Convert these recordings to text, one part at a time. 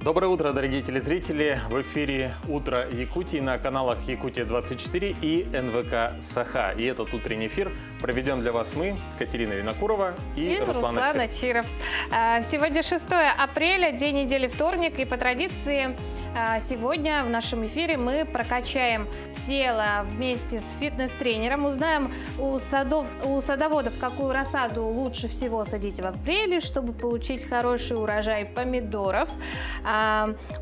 Доброе утро, дорогие телезрители! В эфире «Утро Якутии» на каналах «Якутия-24» и НВК «Саха». И этот утренний эфир проведем для вас мы, Катерина Винокурова и Руслан Чиров. Сегодня 6 апреля, день недели вторник, и по традиции сегодня в нашем эфире мы прокачаем тело вместе с фитнес-тренером, узнаем у садоводов, какую рассаду лучше всего садить в апреле, чтобы получить хороший урожай помидоров.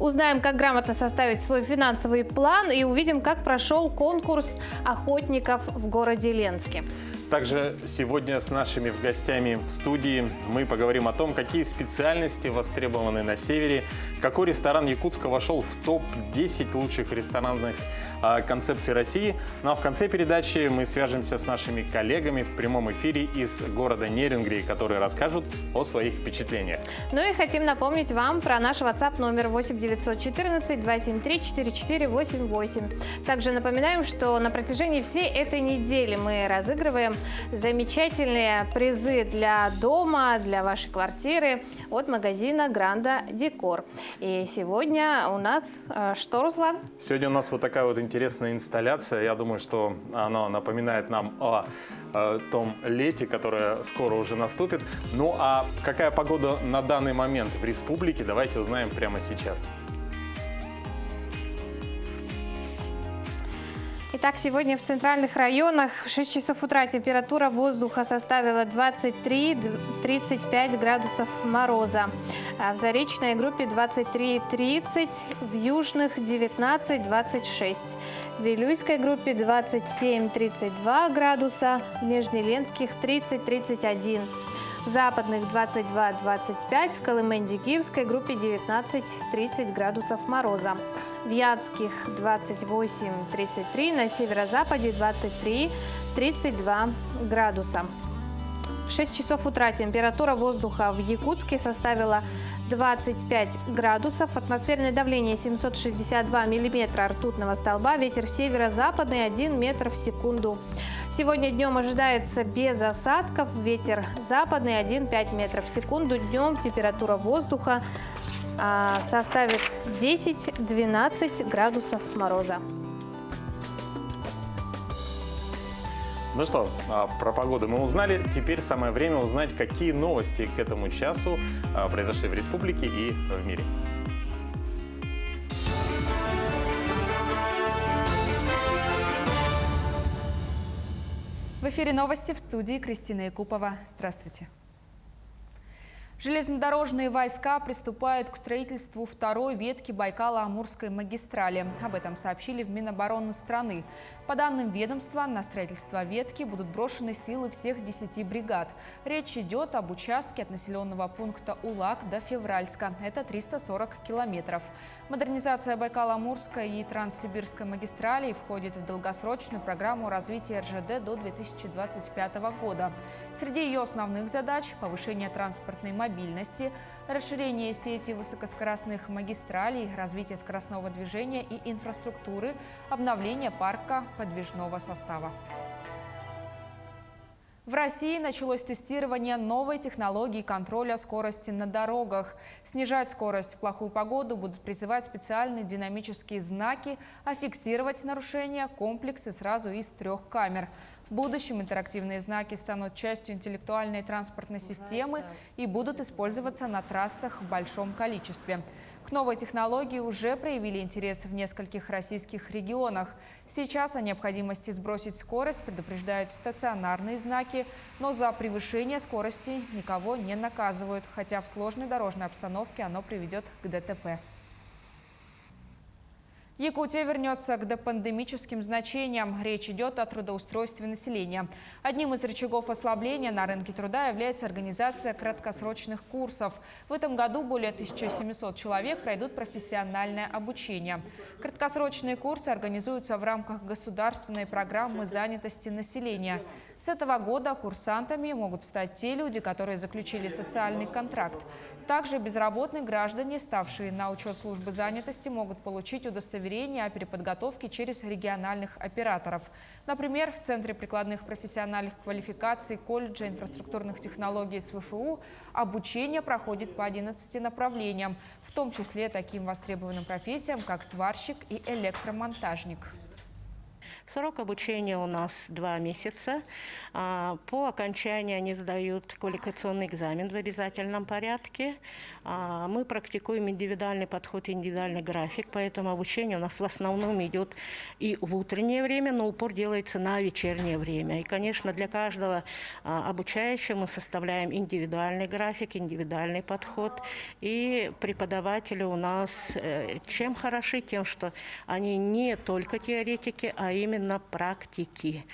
Узнаем, как грамотно составить свой финансовый план, и увидим, как прошел конкурс охотников в городе Ленске. Также сегодня с нашими гостями в студии мы поговорим о том, какие специальности востребованы на севере, какой ресторан Якутска вошел в топ-10 лучших ресторанных концепций России. Ну а в конце передачи мы свяжемся с нашими коллегами в прямом эфире из города Нерюнгри, которые расскажут о своих впечатлениях. Ну и хотим напомнить вам про наш WhatsApp номер 8 914 273 4488. Также напоминаем, что на протяжении всей этой недели мы разыгрываем замечательные призы для дома, для вашей квартиры от магазина Гранда Декор. И сегодня у нас что, Руслан? Сегодня у нас вот такая вот интересная инсталляция. Я думаю, что она напоминает нам о том лете, которое скоро уже наступит. Ну а какая погода на данный момент в республике, давайте узнаем прямо сейчас. Итак, сегодня в центральных районах в 6 часов утра температура воздуха составила 23-35 градусов мороза. В заречной группе 23-30, в южных 19-26. В Вилюйской группе 27-32 градуса, в Нижнеленских 30-31. В западных 22-25, в Колыменде-Киевской группе 19-30 градусов мороза. В Вятских 28-33, на северо-западе 23-32 градуса. В 6 часов утра температура воздуха в Якутске составила 25 градусов, атмосферное давление 762 миллиметра ртутного столба, ветер северо-западный 1 метр в секунду. Сегодня днем ожидается без осадков, ветер западный 1,5 метров в секунду. Днем температура воздуха составит 10-12 градусов мороза. Ну что, про погоду мы узнали. Теперь самое время узнать, какие новости к этому часу произошли в республике и в мире. В эфире новости, в студии Кристина Якупова. Здравствуйте. Железнодорожные войска приступают к строительству второй ветки Байкало-Амурской магистрали. Об этом сообщили в Минобороны страны. По данным ведомства, на строительство ветки будут брошены силы всех 10 бригад. Речь идет об участке от населенного пункта Улак до Февральска. Это 340 километров. Модернизация Байкало-Амурской и Транссибирской магистралей входит в долгосрочную программу развития РЖД до 2025 года. Среди ее основных задач – повышение транспортной мобильности, расширение сети высокоскоростных магистралей, развитие скоростного движения и инфраструктуры, обновление парка подвижного состава. В России началось тестирование новой технологии контроля скорости на дорогах. Снижать скорость в плохую погоду будут призывать специальные динамические знаки, а фиксировать нарушения – комплексы сразу из 3 камер. В будущем интерактивные знаки станут частью интеллектуальной транспортной системы и будут использоваться на трассах в большом количестве. К новой технологии уже проявили интерес в нескольких российских регионах. Сейчас о необходимости сбросить скорость предупреждают стационарные знаки, но за превышение скорости никого не наказывают, хотя в сложной дорожной обстановке оно приведет к ДТП. Якутия вернется к допандемическим значениям. Речь идет о трудоустройстве населения. Одним из рычагов ослабления на рынке труда является организация краткосрочных курсов. В этом году более 1700 человек пройдут профессиональное обучение. Краткосрочные курсы организуются в рамках государственной программы занятости населения. С этого года курсантами могут стать те люди, которые заключили социальный контракт. Также безработные граждане, ставшие на учет службы занятости, могут получить удостоверение о переподготовке через региональных операторов. Например, в Центре прикладных профессиональных квалификаций колледжа инфраструктурных технологий СВФУ обучение проходит по 11 направлениям, в том числе таким востребованным профессиям, как сварщик и электромонтажник. Срок обучения у нас 2 месяца. По окончании они сдают квалификационный экзамен в обязательном порядке. Мы практикуем индивидуальный подход, индивидуальный график, поэтому обучение у нас в основном идет и в утреннее время, но упор делается на вечернее время. И, конечно, для каждого обучающего мы составляем индивидуальный график, индивидуальный подход. И преподаватели у нас чем хороши? Тем, что они не только теоретики, а именно практики.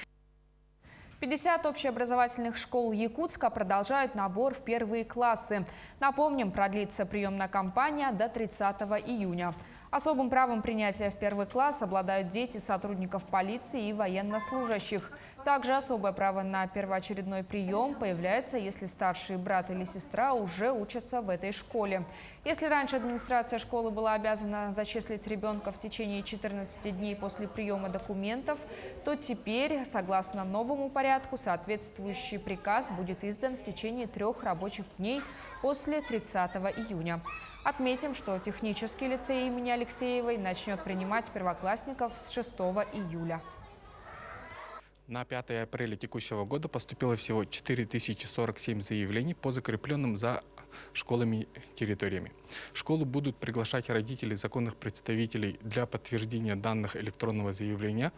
50 общеобразовательных школ Якутска продолжают набор в первые классы. Напомним, продлится приемная кампания до 30 июня. Особым правом принятия в первый класс обладают дети сотрудников полиции и военнослужащих. Также особое право на первоочередной прием появляется, если старший брат или сестра уже учатся в этой школе. Если раньше администрация школы была обязана зачислить ребенка в течение 14 дней после приема документов, то теперь, согласно новому порядку, соответствующий приказ будет издан в течение 3 рабочих дней после 30 июня. Отметим, что технический лицей имени Алексеевой начнет принимать первоклассников с 6 июля. На 5 апреля текущего года поступило всего 4047 заявлений по закрепленным за школами территориями. В школу будут приглашать родителей законных представителей для подтверждения данных электронного заявления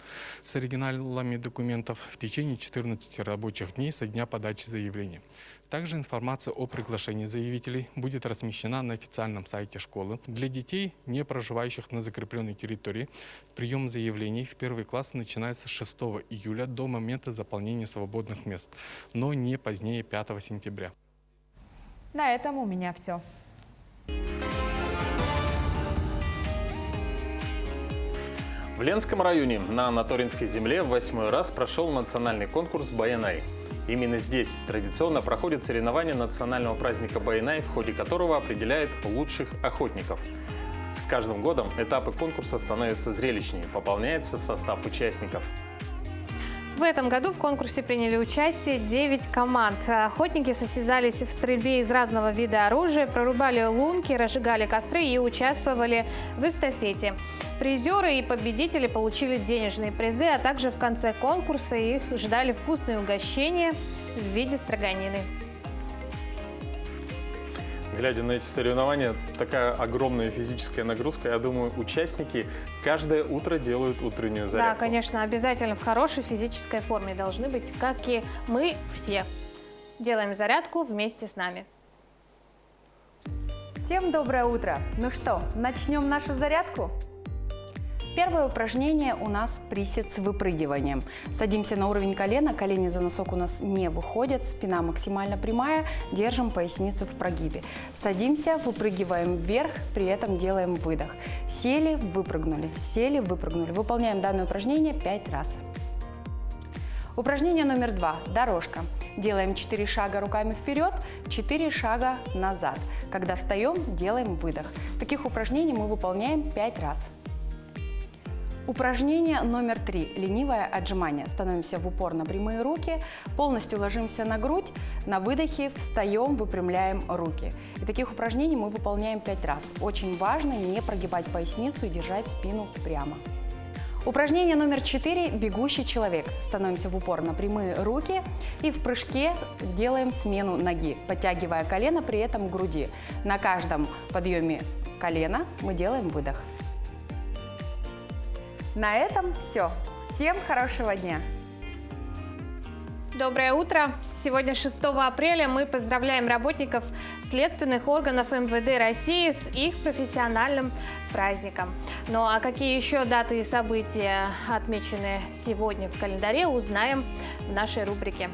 с оригиналами документов в течение 14 рабочих дней со дня подачи заявления. Также информация о приглашении заявителей будет размещена на официальном сайте школы. Для детей, не проживающих на закрепленной территории, прием заявлений в первый класс начинается с 6 июля до момента заполнения свободных мест, но не позднее 5 сентября. На этом у меня все. В Ленском районе на Наторинской земле в 8-й раз прошел национальный конкурс «Баянай». Именно здесь традиционно проходят соревнования национального праздника Баянай, в ходе которого определяют лучших охотников. С каждым годом этапы конкурса становятся зрелищнее, пополняется состав участников. В этом году в конкурсе приняли участие 9 команд. Охотники состязались в стрельбе из разного вида оружия, прорубали лунки, разжигали костры и участвовали в эстафете. Призеры и победители получили денежные призы, а также в конце конкурса их ждали вкусные угощения в виде строганины. Глядя на эти соревнования, такая огромная физическая нагрузка. Я думаю, участники каждое утро делают утреннюю зарядку. Да, конечно, обязательно в хорошей физической форме должны быть, как и мы все. Делаем зарядку вместе с нами. Всем доброе утро! Ну что, начнем нашу зарядку? Первое упражнение у нас присед с выпрыгиванием. Садимся на уровень колена, колени за носок у нас не выходят, спина максимально прямая, держим поясницу в прогибе. Садимся, выпрыгиваем вверх, при этом делаем выдох. Сели, выпрыгнули, сели, выпрыгнули. Выполняем данное упражнение 5 раз. Упражнение номер 2. Дорожка. Делаем 4 шага руками вперед, 4 шага назад. Когда встаем, делаем выдох. Таких упражнений мы выполняем 5 раз. Упражнение номер 3. Ленивое отжимание. Становимся в упор на прямые руки, полностью ложимся на грудь, на выдохе встаем, выпрямляем руки. И таких упражнений мы выполняем 5 раз. Очень важно не прогибать поясницу и держать спину прямо. Упражнение номер 4. Бегущий человек. Становимся в упор на прямые руки и в прыжке делаем смену ноги, подтягивая колено при этом к груди. На каждом подъеме колена мы делаем выдох. На этом все. Всем хорошего дня! Доброе утро! Сегодня 6 апреля мы поздравляем работников следственных органов МВД России с их профессиональным праздником. Ну а какие еще даты и события отмечены сегодня в календаре, узнаем в нашей рубрике.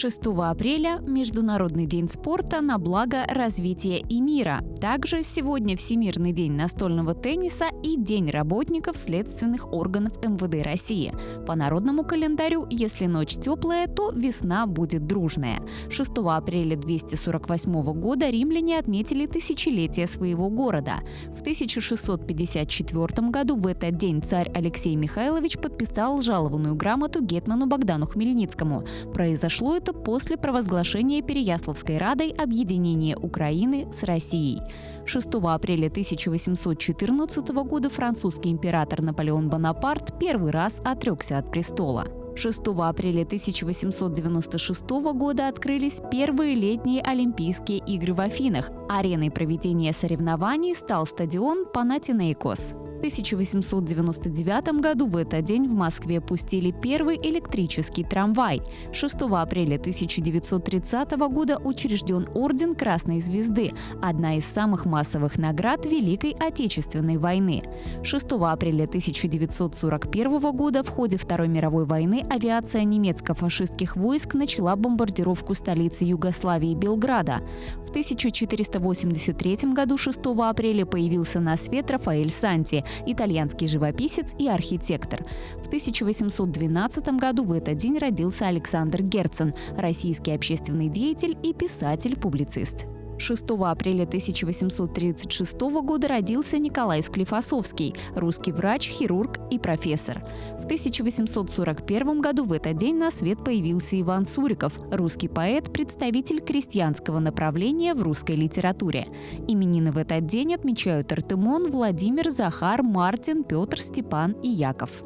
6 апреля – Международный день спорта на благо развития и мира. Также сегодня Всемирный день настольного тенниса и День работников следственных органов МВД России. По народному календарю, если ночь теплая, то весна будет дружная. 6 апреля 248 года римляне отметили тысячелетие своего города. В 1654 году в этот день царь Алексей Михайлович подписал жалованную грамоту гетману Богдану Хмельницкому. Произошло это после провозглашения Переяславской Радой объединения Украины с Россией. 6 апреля 1814 года французский император Наполеон Бонапарт первый раз отрекся от престола. 6 апреля 1896 года открылись первые летние Олимпийские игры в Афинах. Ареной проведения соревнований стал стадион Панатинаикос. В 1899 году в этот день в Москве пустили первый электрический трамвай. 6 апреля 1930 года учрежден Орден Красной Звезды, одна из самых массовых наград Великой Отечественной войны. 6 апреля 1941 года в ходе Второй мировой войны авиация немецко-фашистских войск начала бомбардировку столицы Югославии Белграда. В 1483 году 6 апреля появился на свет Рафаэль Санти, итальянский живописец и архитектор. В 1812 году в этот день родился Александр Герцен, российский общественный деятель и писатель-публицист. 6 апреля 1836 года родился Николай Склифосовский, русский врач, хирург и профессор. В 1841 году в этот день на свет появился Иван Суриков, русский поэт, представитель крестьянского направления в русской литературе. Именины в этот день отмечают Артемон, Владимир, Захар, Мартин, Петр, Степан и Яков.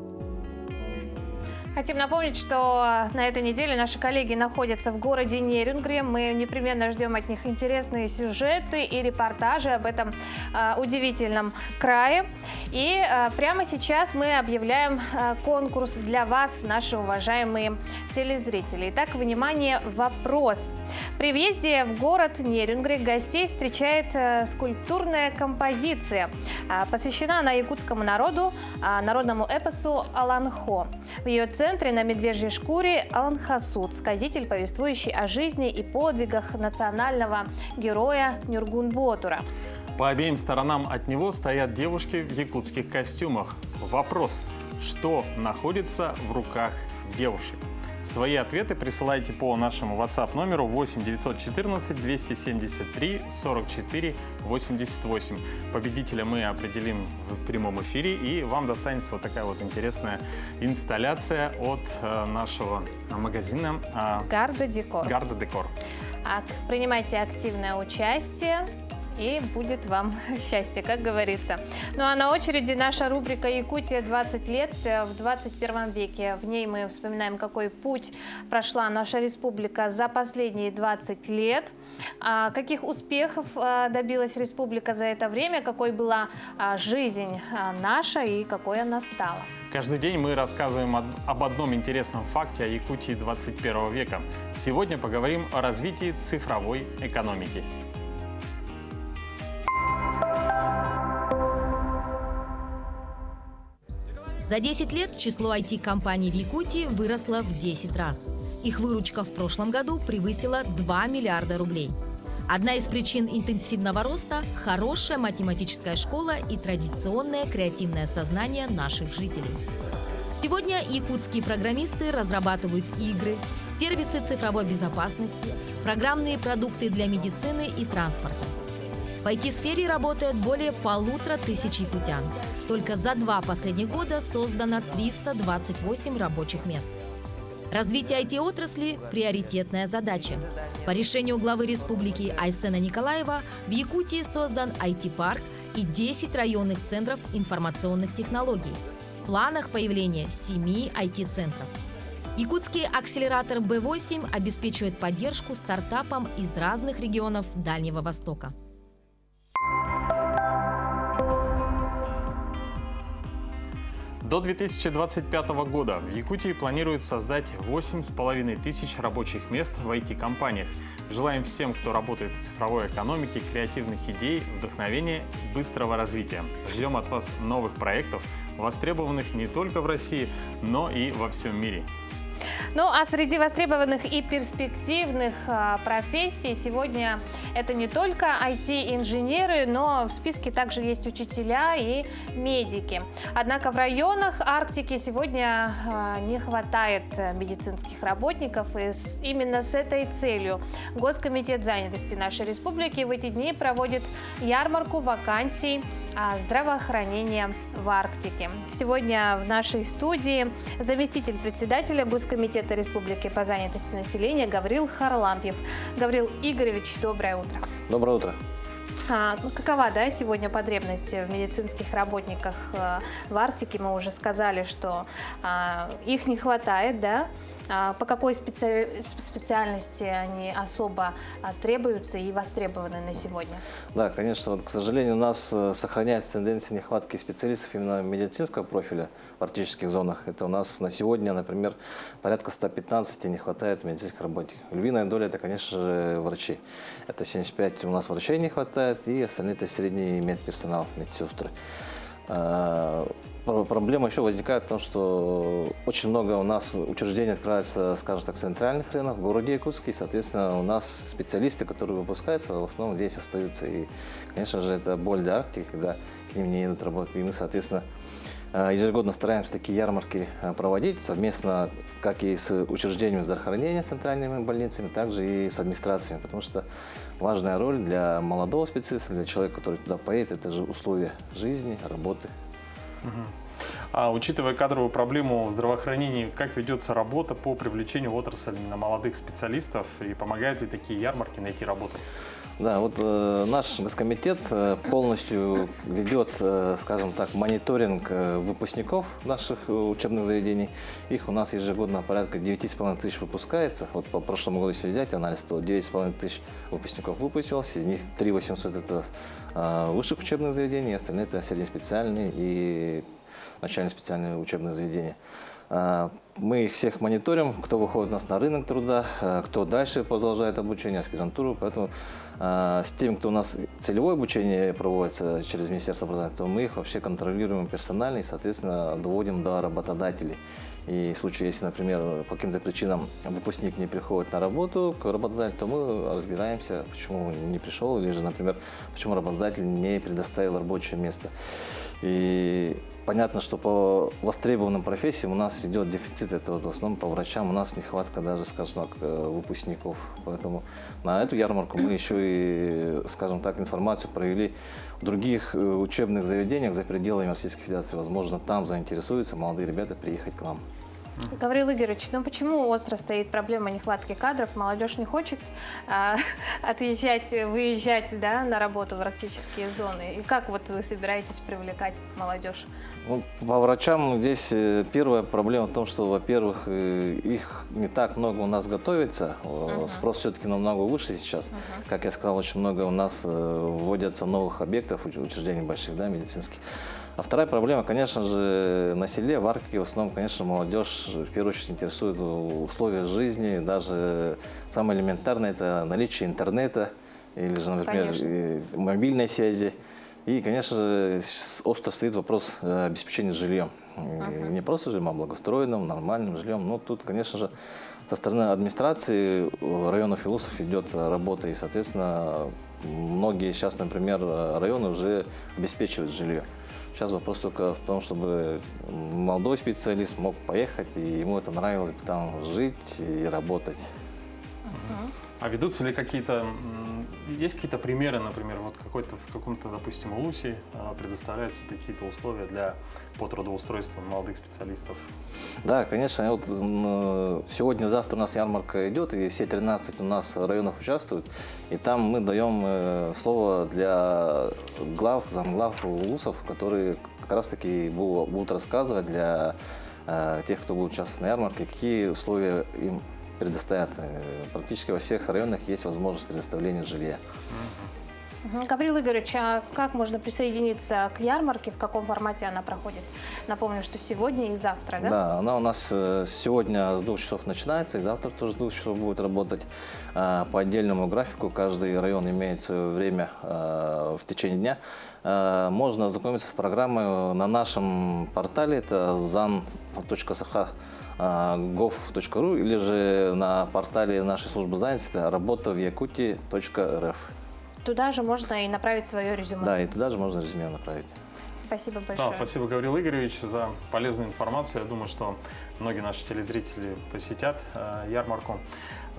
Хотим напомнить, что на этой неделе наши коллеги находятся в городе Нерюнгри. Мы непременно ждем от них интересные сюжеты и репортажи об этом удивительном крае. И прямо сейчас мы объявляем конкурс для вас, наши уважаемые телезрители. Итак, внимание, вопрос. При въезде в город Нерюнгри гостей встречает скульптурная композиция. Посвящена она якутскому народу, народному эпосу Аланхо. В ее центре на медвежьей шкуре Аланхасут, сказитель, повествующий о жизни и подвигах национального героя Нюргун-Ботура. По обеим сторонам от него стоят девушки в якутских костюмах. Вопрос: что находится в руках девушек? Свои ответы присылайте по нашему WhatsApp номеру 8 914 273 44 88. Победителя мы определим в прямом эфире, и вам достанется вот такая вот интересная инсталляция от нашего магазина Гарда Декор. Гарда Декор. Принимайте активное участие, и будет вам счастье, как говорится. Ну а на очереди наша рубрика «Якутия 20 лет в 21 веке». В ней мы вспоминаем, какой путь прошла наша республика за последние 20 лет, каких успехов добилась республика за это время, какой была жизнь наша и какой она стала. Каждый день мы рассказываем об одном интересном факте о Якутии 21 века. Сегодня поговорим о развитии цифровой экономики. За 10 лет число IT-компаний в Якутии выросло в 10 раз. Их выручка в прошлом году превысила 2 миллиарда рублей. Одна из причин интенсивного роста – хорошая математическая школа и традиционное креативное сознание наших жителей. Сегодня якутские программисты разрабатывают игры, сервисы цифровой безопасности, программные продукты для медицины и транспорта. В IT-сфере работает более 1500 якутян. Только за 2 последних года создано 328 рабочих мест. Развитие IT-отрасли – приоритетная задача. По решению главы республики Айсена Николаева в Якутии создан IT-парк и 10 районных центров информационных технологий. В планах появление 7 IT-центров. Якутский акселератор Б8 обеспечивает поддержку стартапам из разных регионов Дальнего Востока. До 2025 года в Якутии планируют создать 8,5 тысяч рабочих мест в IT-компаниях. Желаем всем, кто работает в цифровой экономике, креативных идей, вдохновения, быстрого развития. Ждем от вас новых проектов, востребованных не только в России, но и во всем мире. Ну а среди востребованных и перспективных профессий сегодня это не только IT-инженеры, но в списке также есть учителя и медики. Однако в районах Арктики сегодня не хватает медицинских работников, и именно с этой целью Госкомитет занятости нашей республики в эти дни проводит ярмарку вакансий здравоохранения в Арктике. Сегодня в нашей студии заместитель председателя Госкомитета Республики по занятости населения Гаврил Харлампьев. Гаврил Игоревич, доброе утро. Доброе утро. Какова, сегодня потребность в медицинских работниках в Арктике? Мы уже сказали, что их не хватает, да? По какой специальности они особо требуются и востребованы на сегодня? Да, конечно, к сожалению, у нас сохраняется тенденция нехватки специалистов именно медицинского профиля в арктических зонах. Это у нас на сегодня, например, порядка 115 не хватает медицинских работников. Львиная доля – это, конечно же, врачи. Это 75 у нас врачей не хватает, и остальные – это средний медперсонал, медсестры. Проблема еще возникает в том, что очень много у нас учреждений открывается, скажем так, в центральных районах, в городе Якутске. И, соответственно, у нас специалисты, которые выпускаются, в основном здесь остаются. И, конечно же, это боль для Арктики, когда к ним не едут работать. И мы, соответственно, ежегодно стараемся такие ярмарки проводить совместно, как и с учреждениями здравоохранения, центральными больницами, также и с администрациями. Потому что важная роль для молодого специалиста, для человека, который туда поедет, это же условия жизни, работы. Учитывая кадровую проблему в здравоохранении, как ведется работа по привлечению в отрасль именно молодых специалистов и помогают ли такие ярмарки найти работу? Да, вот наш Госкомитет полностью ведет, скажем так, мониторинг выпускников наших учебных заведений. Их у нас ежегодно порядка 9,5 тысяч выпускается. Вот по прошлому году, если взять анализ, то 9,5 тысяч выпускников выпустилось, из них 3 800 это высших учебных заведений, остальные это среднеспециальные и начальные специальные учебные заведения. Мы их всех мониторим, кто выходит у нас на рынок труда, кто дальше продолжает обучение, аспирантуру. Поэтому с теми, кто у нас целевое обучение проводится через Министерство образования, то мы их вообще контролируем персонально и, соответственно, доводим до работодателей. И в случае, если, например, по каким-то причинам выпускник не приходит на работу к работодателю, то мы разбираемся, почему не пришел, или же, например, почему работодатель не предоставил рабочее место. И понятно, что по востребованным профессиям у нас идет дефицит, это вот в основном по врачам, у нас нехватка даже, скажем так, выпускников. Поэтому на эту ярмарку мы еще и, скажем так, информацию провели в других учебных заведениях за пределами Российской Федерации. Возможно, там заинтересуются молодые ребята приехать к нам. Гаврил Игоревич, почему остро стоит проблема нехватки кадров? Молодежь не хочет отъезжать, выезжать на работу в арктические зоны. И как вы собираетесь привлекать молодежь? По врачам здесь первая проблема в том, что, во-первых, их не так много у нас готовится. Спрос все-таки намного выше сейчас. Как я сказал, очень много у нас вводятся новых объектов, учреждений больших, медицинских. А вторая проблема, конечно же, на селе, в Арктике, в основном, конечно, молодежь в первую очередь интересует условия жизни, даже самое элементарное – это наличие интернета или же, например, мобильной связи. И, конечно же, остро стоит вопрос обеспечения жильем. Не просто жильем, а благоустроенным, нормальным жильем. Но тут, конечно же, со стороны администрации районов и УСов идет работа. И, соответственно, многие сейчас, например, районы уже обеспечивают жилье. Сейчас вопрос только в том, чтобы молодой специалист мог поехать, и ему это нравилось бы там жить и работать. А ведутся ли есть какие-то примеры, например, в каком-то, допустим, УЛУСе предоставляются какие-то условия по трудоустройству молодых специалистов? Да, конечно. Сегодня-завтра у нас ярмарка идет, и все 13 у нас районов участвуют. И там мы даем слово для замглав УЛУСов, которые как раз-таки будут рассказывать для тех, кто будет участвовать на ярмарке, какие условия им предоставят. Практически во всех районах есть возможность предоставления жилья. Гаврил Игоревич, а как можно присоединиться к ярмарке, в каком формате она проходит? Напомню, что сегодня и завтра, да? Да, она у нас сегодня с 2 часов начинается, и завтра тоже с 2 часов будет работать по отдельному графику. Каждый район имеет свое время в течение дня. Можно ознакомиться с программой на нашем портале, это zan.sakha gov.ru или же на портале нашей службы занятости работавякутии.рф. Туда же можно и направить свое резюме. Да, и туда же можно резюме направить. Спасибо большое. Да, спасибо, Гаврил Игоревич, за полезную информацию. Я думаю, что многие наши телезрители посетят ярмарку.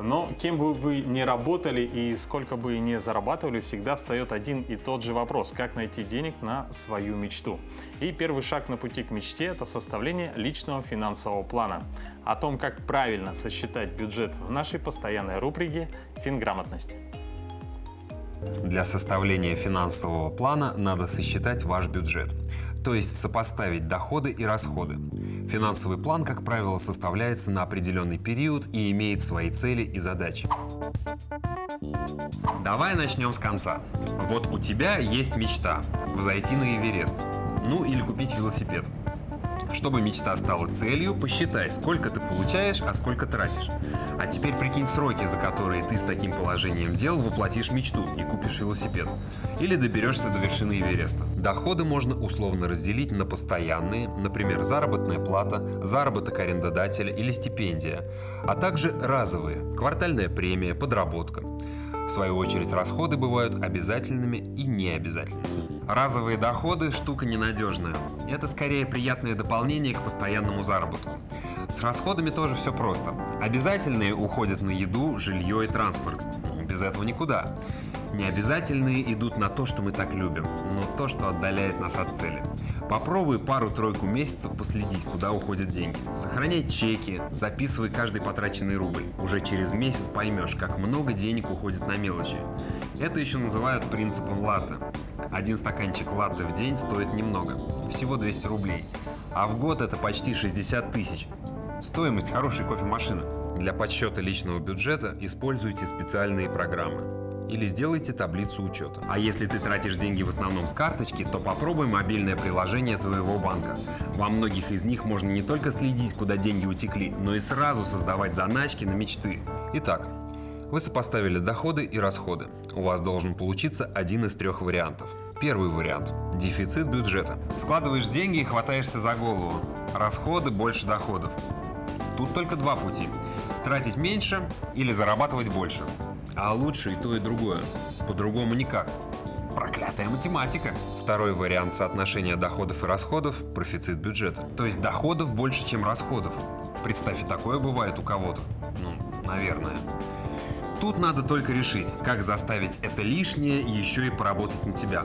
Но кем бы вы ни работали и сколько бы ни зарабатывали, всегда встает один и тот же вопрос: как найти денег на свою мечту? И первый шаг на пути к мечте – это составление личного финансового плана. О том, как правильно сосчитать бюджет в нашей постоянной рубрике «Финграмотность». Для составления финансового плана надо сосчитать ваш бюджет, то есть сопоставить доходы и расходы. Финансовый план, как правило, составляется на определенный период и имеет свои цели и задачи. Давай начнем с конца. Вот у тебя есть мечта – взойти на Эверест, ну или купить велосипед. Чтобы мечта стала целью, посчитай, сколько ты получаешь, а сколько тратишь. А теперь прикинь сроки, за которые ты с таким положением дел воплотишь мечту и купишь велосипед. Или доберешься до вершины Эвереста. Доходы можно условно разделить на постоянные, например, заработная плата, заработок арендодателя или стипендия, а также разовые, квартальная премия, подработка. В свою очередь, расходы бывают обязательными и необязательными. Разовые доходы – штука ненадежная. Это скорее приятное дополнение к постоянному заработку. С расходами тоже все просто. Обязательные уходят на еду, жилье и транспорт. Без этого никуда. Необязательные идут на то, что мы так любим, но то, что отдаляет нас от цели. Попробуй пару-тройку месяцев последить, куда уходят деньги. Сохраняй чеки, записывай каждый потраченный рубль. Уже через месяц поймешь, как много денег уходит на мелочи. Это еще называют принципом латте. Один стаканчик латте в день стоит немного, всего 200 рублей. А в год это почти 60 тысяч. Стоимость хорошей кофемашины. Для подсчета личного бюджета используйте специальные программы. Или сделайте таблицу учета. А если ты тратишь деньги в основном с карточки, то попробуй мобильное приложение твоего банка. Во многих из них можно не только следить, куда деньги утекли, но и сразу создавать заначки на мечты. Итак, вы сопоставили доходы и расходы. У вас должен получиться один из трех вариантов. Первый вариант – дефицит бюджета. Складываешь деньги и хватаешься за голову. Расходы больше доходов. Тут только два пути – тратить меньше или зарабатывать больше. А лучше и то, и другое. По-другому никак. Проклятая математика. Второй вариант соотношения доходов и расходов – профицит бюджета. То есть доходов больше, чем расходов. Представь, и такое бывает у кого-то. Ну, наверное. Тут надо только решить, как заставить это лишнее еще и поработать на тебя.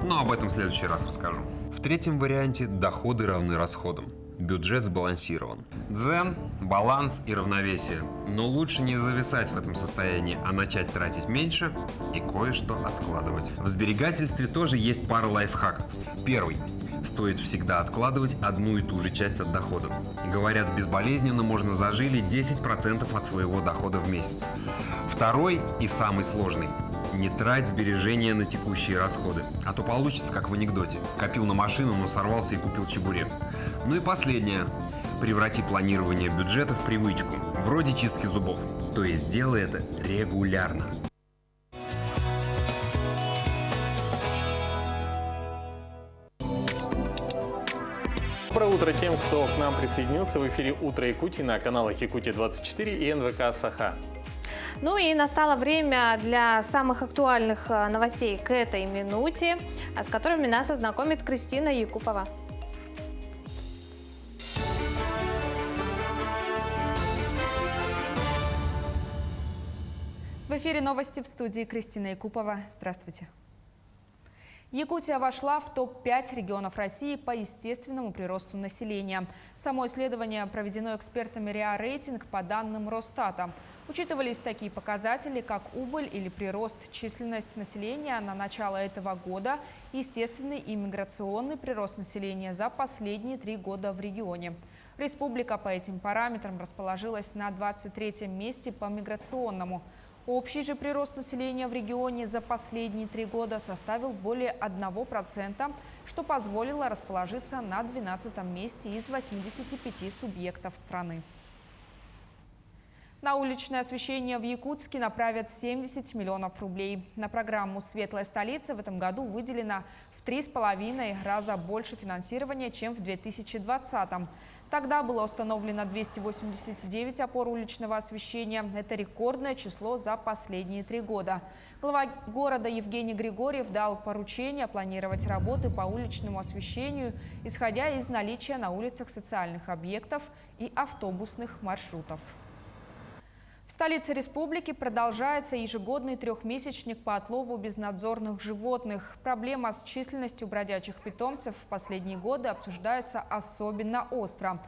Но об этом в следующий раз расскажу. В третьем варианте доходы равны расходам. Бюджет сбалансирован. Дзен, баланс и равновесие. Но лучше не зависать в этом состоянии, а начать тратить меньше и кое-что откладывать. В сберегательстве тоже есть пара лайфхаков. Первый. Стоит всегда откладывать одну и ту же часть от дохода. Говорят, безболезненно можно зажилить 10% от своего дохода в месяц. Второй и самый сложный. Не трать сбережения на текущие расходы, а то получится, как в анекдоте. Копил на машину, но сорвался и купил чебурек. Ну и последнее. Преврати планирование бюджета в привычку, вроде чистки зубов. То есть делай это регулярно. Доброе утро тем, кто к нам присоединился. В эфире «Утро Якутии» на каналах Якутия-24 и НВК «Саха». Ну и настало время для самых актуальных новостей к этой минуте, с которыми нас ознакомит Кристина Якупова. В эфире новости, в студии Кристина Якупова. Здравствуйте. Якутия вошла в топ-5 регионов России по естественному приросту населения. Само исследование проведено экспертами РИА Рейтинг по данным Росстата. Учитывались такие показатели, как убыль или прирост численности населения на начало этого года, естественный и миграционный прирост населения за последние 3 года в регионе. Республика по этим параметрам расположилась на 23-м месте по миграционному. Общий же прирост населения в регионе за последние 3 года составил более 1%, что позволило расположиться на 12-м месте из 85 субъектов страны. На уличное освещение в Якутске направят 70 миллионов рублей. На программу «Светлая столица» в этом году выделено в 3,5 раза больше финансирования, чем в 2020-м. Тогда было установлено 289 опор уличного освещения. Это рекордное число за последние 3 года. Глава города Евгений Григорьев дал поручение планировать работы по уличному освещению, исходя из наличия на улицах социальных объектов и автобусных маршрутов. В столице республики продолжается ежегодный трехмесячник по отлову безнадзорных животных. Проблема с численностью бродячих питомцев в последние годы обсуждается особенно остро.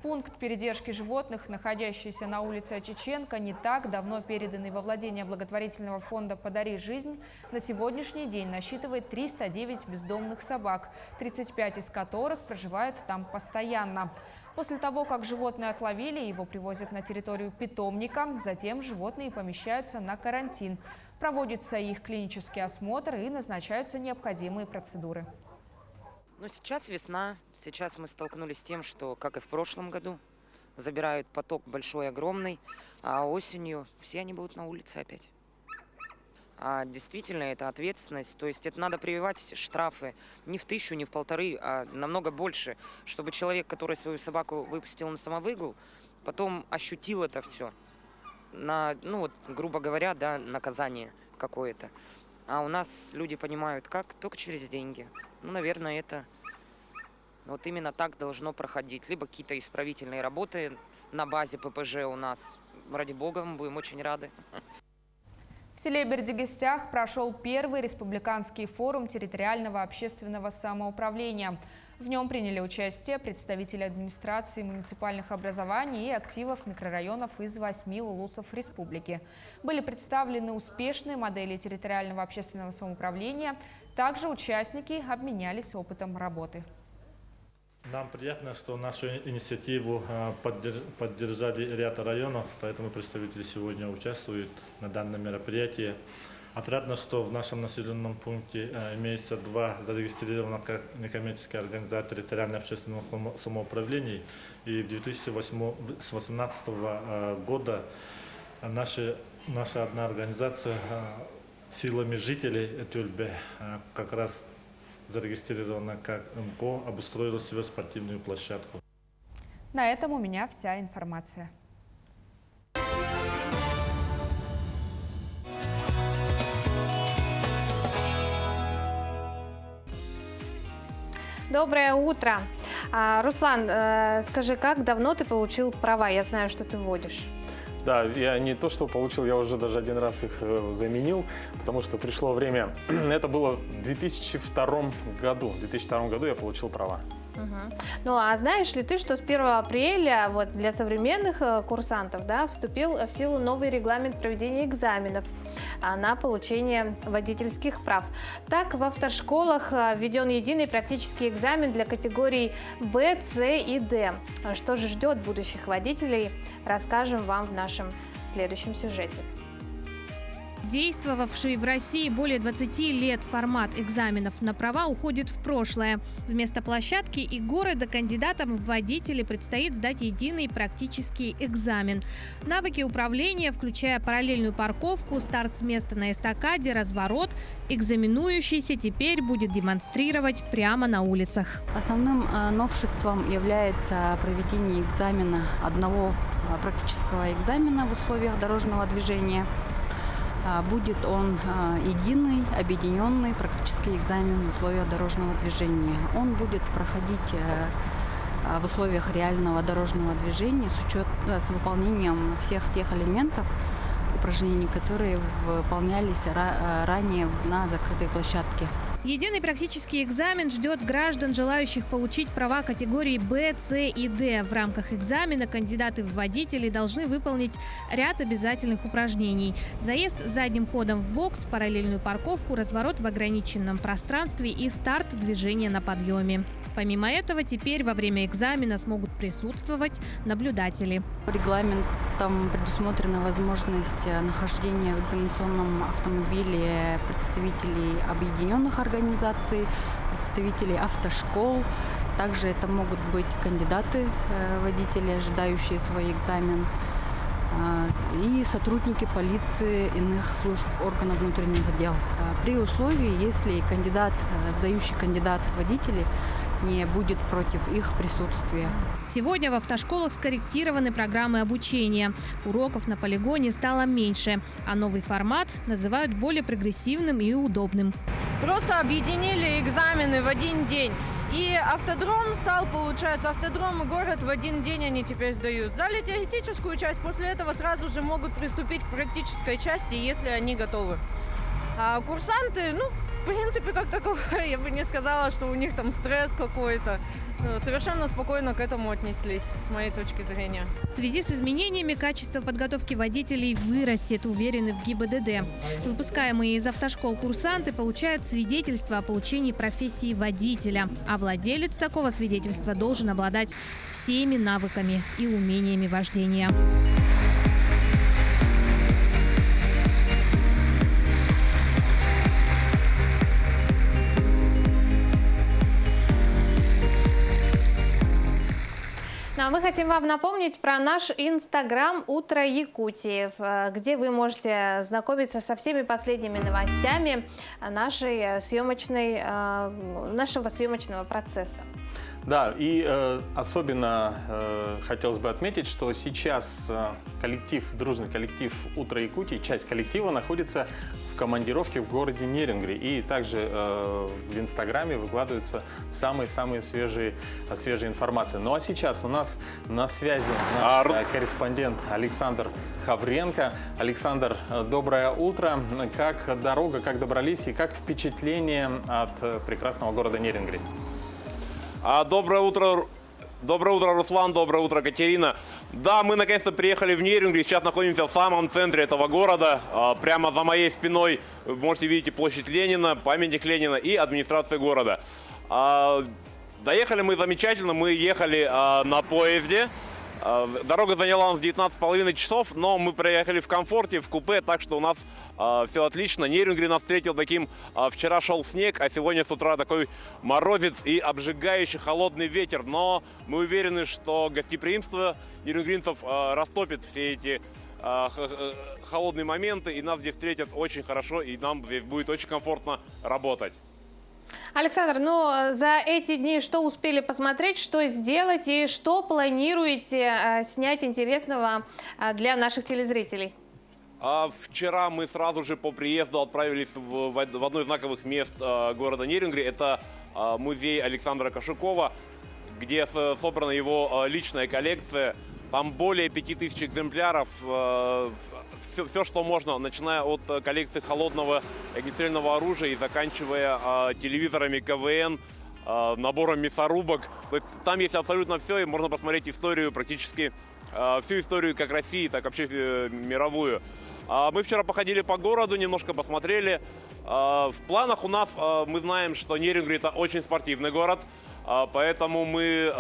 Пункт передержки животных, находящийся на улице Очеченко, не так давно переданный во владение благотворительного фонда «Подари жизнь», на сегодняшний день насчитывает 309 бездомных собак, 35 из которых проживают там постоянно. После того, как животное отловили, его привозят на территорию питомника, затем животные помещаются на карантин. Проводится их клинический осмотр и назначаются необходимые процедуры. Сейчас весна, сейчас мы столкнулись с тем, что, как и в прошлом году, забирают поток большой, огромный, а осенью все они будут на улице опять. А действительно, это ответственность, то есть это надо прививать штрафы не в 1000, не в 1500, а намного больше, чтобы человек, который свою собаку выпустил на самовыгул, потом ощутил это все, грубо говоря, наказание какое-то. А у нас люди понимают, как? Только через деньги. Наверное, это вот именно так должно проходить. Либо какие-то исправительные работы на базе ППЖ у нас. Ради бога, мы будем очень рады. В селе Бердигестях прошел первый республиканский форум территориального общественного самоуправления. В нем приняли участие представители администрации муниципальных образований и активов микрорайонов из 8 улусов республики. Были представлены успешные модели территориального общественного самоуправления. Также участники обменялись опытом работы. Нам приятно, что нашу инициативу поддержали ряд районов, поэтому представители сегодня участвуют на данном мероприятии. Отрадно, что в нашем населенном пункте имеется 2 зарегистрированных как некоммерческие организации территориального общественного самоуправления. И в 2018 года наша одна организация силами жителей Тюльбе как раз зарегистрирована как МКО, обустроила себе спортивную площадку. На этом у меня вся информация. Доброе утро. Руслан, скажи, как давно ты получил права? Я знаю, что ты водишь. Да, я не то что получил, я уже даже 1 раз их заменил, потому что пришло время. Это было в 2002 году. В 2002 году я получил права. Ну, а знаешь ли ты, что с 1 апреля для современных курсантов вступил в силу новый регламент проведения экзаменов на получение водительских прав? Так, в автошколах введен единый практический экзамен для категорий Б, С и Д. Что же ждет будущих водителей, расскажем вам в нашем следующем сюжете. Действовавший в России более 20 лет формат экзаменов на права уходит в прошлое. Вместо площадки и города кандидатам в водители предстоит сдать единый практический экзамен. Навыки управления, включая параллельную парковку, старт с места на эстакаде, разворот, экзаменующийся теперь будет демонстрировать прямо на улицах. Основным новшеством является проведение одного практического экзамена в условиях дорожного движения. Будет он единый, объединенный практический экзамен в условиях дорожного движения. Он будет проходить в условиях реального дорожного движения с выполнением всех тех элементов упражнений, которые выполнялись ранее на закрытой площадке. Единый практический экзамен ждет граждан, желающих получить права категории Б, С и Д. В рамках экзамена кандидаты в водители должны выполнить ряд обязательных упражнений. Заезд задним ходом в бокс, параллельную парковку, разворот в ограниченном пространстве и старт движения на подъеме. Помимо этого, теперь во время экзамена смогут присутствовать наблюдатели. Регламентом предусмотрена возможность нахождения в экзаменационном автомобиле представителей объединенных организаций, представителей автошкол. Также это могут быть кандидаты, водители, ожидающие свой экзамен. и сотрудники полиции, иных служб органов внутренних дел. При условии, если сдающий кандидат в водители не будет против их присутствия. Сегодня в автошколах скорректированы программы обучения. Уроков на полигоне стало меньше, а новый формат называют более прогрессивным и удобным. Просто объединили экзамены в один день. И автодром стал, получается, автодром и город в один день они теперь сдают. Сдали теоретическую часть, после этого сразу же могут приступить к практической части, если они готовы. А курсанты, в принципе, как таковое, я бы не сказала, что у них там стресс какой-то. Совершенно спокойно к этому отнеслись, с моей точки зрения. В связи с изменениями качество подготовки водителей вырастет, уверены в ГИБДД. Выпускаемые из автошкол курсанты получают свидетельство о получении профессии водителя. А владелец такого свидетельства должен обладать всеми навыками и умениями вождения. Мы хотим вам напомнить про наш Инстаграм «Утро Якутии», где вы можете знакомиться со всеми последними новостями нашего съемочного процесса. Да, и особенно хотелось бы отметить, что сейчас дружный коллектив «Утро Якутии», часть коллектива находится в командировке в городе Нерюнгри. И также в Инстаграме выкладываются самые свежие информации. Ну а сейчас у нас на связи наш корреспондент Александр Хавренко. Александр, доброе утро. Как дорога, как добрались и как впечатление от прекрасного города Нерюнгри? Доброе утро, Руслан, доброе утро, Катерина. Да, мы наконец-то приехали в Нерюнгри, сейчас находимся в самом центре этого города. Прямо за моей спиной вы можете видеть площадь Ленина, памятник Ленина и администрацию города. Доехали мы замечательно, мы ехали на поезде. Дорога заняла у нас 19,5 часов, но мы приехали в комфорте, в купе, так что у нас все отлично. Нерюнгри нас встретил таким, вчера шел снег, а сегодня с утра такой морозец и обжигающий холодный ветер. Но мы уверены, что гостеприимство нерюнгринцев растопит все эти холодные моменты, и нас здесь встретят очень хорошо, и нам здесь будет очень комфортно работать. Александр, за эти дни что успели посмотреть, что сделать и что планируете снять интересного для наших телезрителей? Вчера мы сразу же по приезду отправились в одно из знаковых мест города Нерюнгри. Это музей Александра Кашукова, где собрана его личная коллекция. Там более 5000 экземпляров. Все, что можно, начиная от коллекции холодного огнестрельного оружия и заканчивая телевизорами КВН, набором мясорубок. То есть там есть абсолютно все, и можно посмотреть историю, практически всю историю как России, так и вообще мировую. Мы вчера походили по городу, немножко посмотрели. В планах у нас, мы знаем, что Нерюнгри — это очень спортивный город, поэтому мы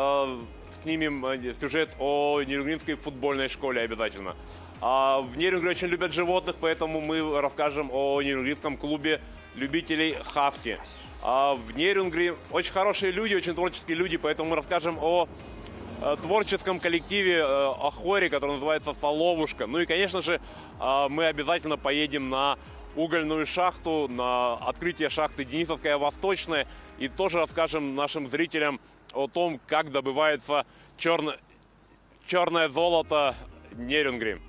снимем сюжет о нерюнгринской футбольной школе обязательно. В Нерюнгри очень любят животных, поэтому мы расскажем о нерюнгринском клубе любителей хаски. В Нерюнгри очень хорошие люди, очень творческие люди, поэтому мы расскажем о творческом коллективе, о хоре, который называется «Соловушка». Ну и, конечно же, мы обязательно поедем на угольную шахту, на открытие шахты Денисовская Восточная, и тоже расскажем нашим зрителям о том, как добывается черное золото Нерюнгри.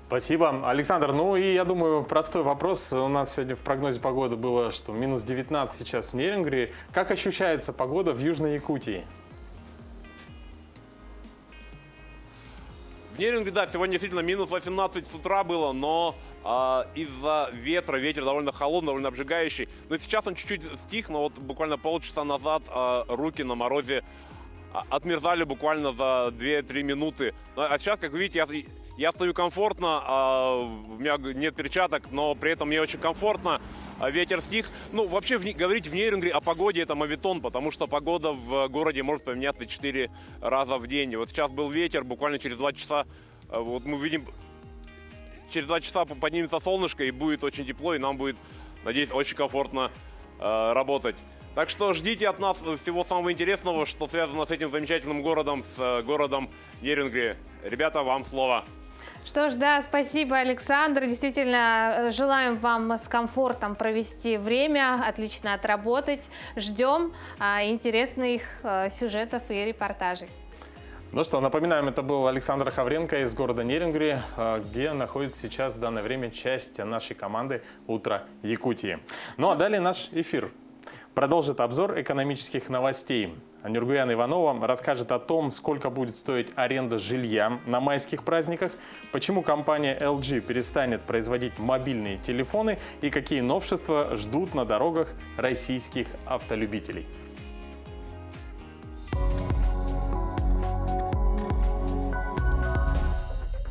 Спасибо, Александр. Ну и я думаю, простой вопрос. У нас сегодня в прогнозе погоды было, что минус 19 сейчас в Нерюнгри. Как ощущается погода в Южной Якутии? В Нерюнгри, да, сегодня действительно минус 18 с утра было, но из-за ветра, ветер довольно холодный, довольно обжигающий. Но сейчас он чуть-чуть стих, но вот буквально полчаса назад руки на морозе отмерзали буквально за 2-3 минуты. А сейчас, как вы видите, я стою комфортно, у меня нет перчаток, но при этом мне очень комфортно. Ветер стих. Ну, вообще, говорить в Нерюнгри о погоде — это моветон, потому что погода в городе может поменяться 4 раза в день. Вот сейчас был ветер, буквально через 2 часа, вот мы видим, через 2 часа поднимется солнышко и будет очень тепло, и нам будет, надеюсь, очень комфортно работать. Так что ждите от нас всего самого интересного, что связано с этим замечательным городом, с городом Нерюнгри. Ребята, вам слово. Что ж, да, спасибо, Александр. Действительно, желаем вам с комфортом провести время, отлично отработать. Ждем интересных сюжетов и репортажей. Ну что, напоминаем, это был Александр Хавренко из города Нерюнгри, где находится сейчас в данное время часть нашей команды «Утро Якутии». Ну а далее наш эфир продолжит обзор экономических новостей. Нургуян Иванова расскажет о том, сколько будет стоить аренда жилья на майских праздниках, почему компания LG перестанет производить мобильные телефоны и какие новшества ждут на дорогах российских автолюбителей.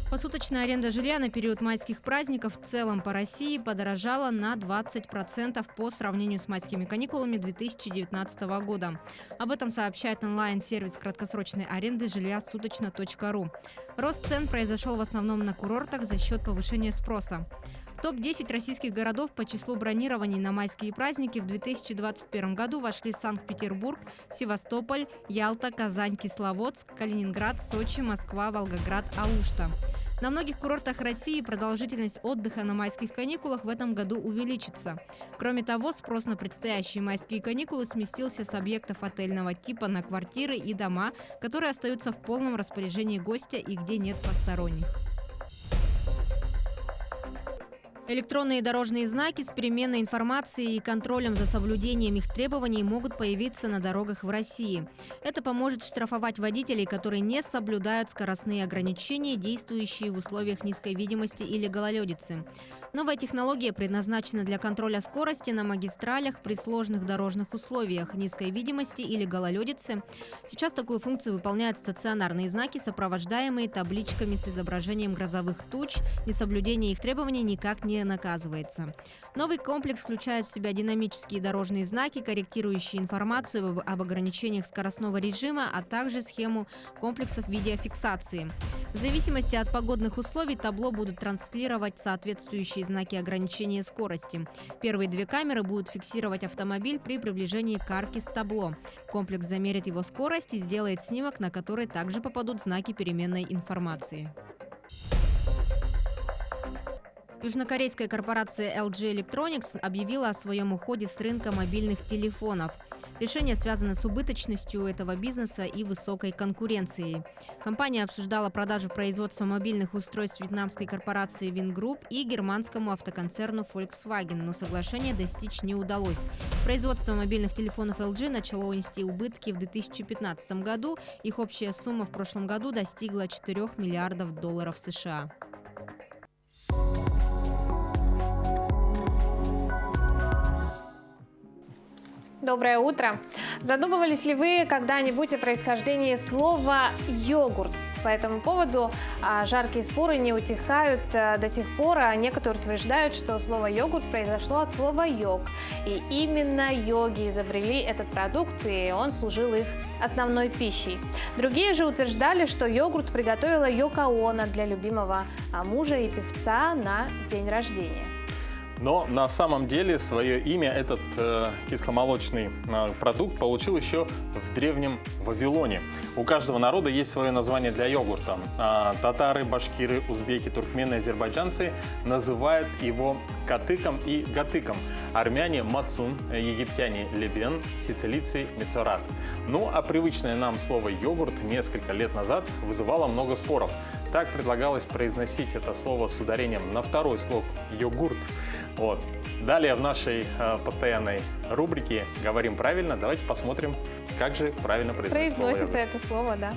Посуточная аренда жилья на период майских праздников в целом по России подорожала на 20% по сравнению с майскими каникулами 2019 года. Об этом сообщает онлайн-сервис краткосрочной аренды жилья суточно.ру. Рост цен произошел в основном на курортах за счет повышения спроса. В топ-10 российских городов по числу бронирований на майские праздники в 2021 году вошли Санкт-Петербург, Севастополь, Ялта, Казань, Кисловодск, Калининград, Сочи, Москва, Волгоград, Алушта. На многих курортах России продолжительность отдыха на майских каникулах в этом году увеличится. Кроме того, спрос на предстоящие майские каникулы сместился с объектов отельного типа на квартиры и дома, которые остаются в полном распоряжении гостя и где нет посторонних. Электронные дорожные знаки с переменной информацией и контролем за соблюдением их требований могут появиться на дорогах в России. Это поможет штрафовать водителей, которые не соблюдают скоростные ограничения, действующие в условиях низкой видимости или гололедицы. Новая технология предназначена для контроля скорости на магистралях при сложных дорожных условиях, низкой видимости или гололедице. Сейчас такую функцию выполняют стационарные знаки, сопровождаемые табличками с изображением грозовых туч. Несоблюдение их требований никак не наказывается. Новый комплекс включает в себя динамические дорожные знаки, корректирующие информацию об ограничениях скоростного режима, а также схему комплексов видеофиксации. В зависимости от погодных условий табло будут транслировать соответствующие знаки ограничения скорости. Первые две камеры будут фиксировать автомобиль при приближении к арке с табло. Комплекс замерит его скорость и сделает снимок, на который также попадут знаки переменной информации. Южнокорейская корпорация LG Electronics объявила о своем уходе с рынка мобильных телефонов. Решение связано с убыточностью этого бизнеса и высокой конкуренцией. Компания обсуждала продажу производства мобильных устройств вьетнамской корпорации Vingroup и германскому автоконцерну Volkswagen, но соглашения достичь не удалось. Производство мобильных телефонов LG начало нести убытки в 2015 году. Их общая сумма в прошлом году достигла $4 миллиардов США. Доброе утро! Задумывались ли вы когда-нибудь о происхождении слова «йогурт»? По этому поводу жаркие споры не утихают до сих пор, а некоторые утверждают, что слово «йогурт» произошло от слова «йог». И именно йоги изобрели этот продукт, и он служил их основной пищей. Другие же утверждали, что йогурт приготовила Йоко Оно для любимого мужа и певца на день рождения. Но на самом деле свое имя этот кисломолочный продукт получил еще в древнем Вавилоне. У каждого народа есть свое название для йогурта. Татары, башкиры, узбеки, туркмены, азербайджанцы называют его катыком и гатыком. Армяне – мацун, египтяне – лебен, сицилийцы – мецорат. Ну а привычное нам слово «йогурт» несколько лет назад вызывало много споров. Так предлагалось произносить это слово с ударением на второй слог «йогурт». Вот. Далее в нашей постоянной рубрике «Говорим правильно». Давайте посмотрим, как же правильно произносится это слово, да.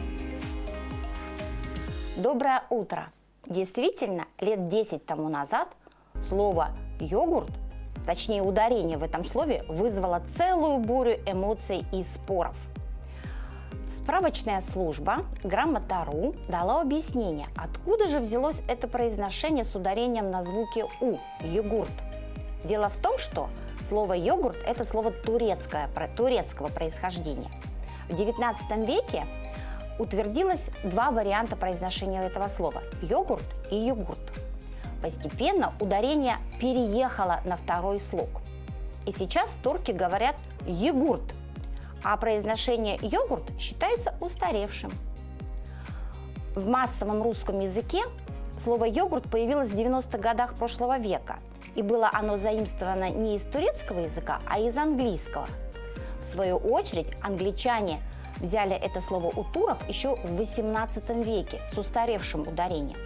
Доброе утро! Действительно, лет 10 тому назад слово «йогурт», точнее ударение в этом слове, вызвало целую бурю эмоций и споров. Справочная служба Грамота.ру дала объяснение, откуда же взялось это произношение с ударением на звуке «у» – «йогурт». Дело в том, что слово «йогурт» – это слово турецкого происхождения. В XIX веке утвердилось два варианта произношения этого слова – йогурт и йогурт. Постепенно ударение переехало на второй слог. И сейчас турки говорят «йогурт», а произношение «йогурт» считается устаревшим. В массовом русском языке Слово «йогурт» появилось в 90-х годах прошлого века, и было оно заимствовано не из турецкого языка, а из английского. В свою очередь, англичане взяли это слово у турок еще в XVIII веке с устаревшим ударением.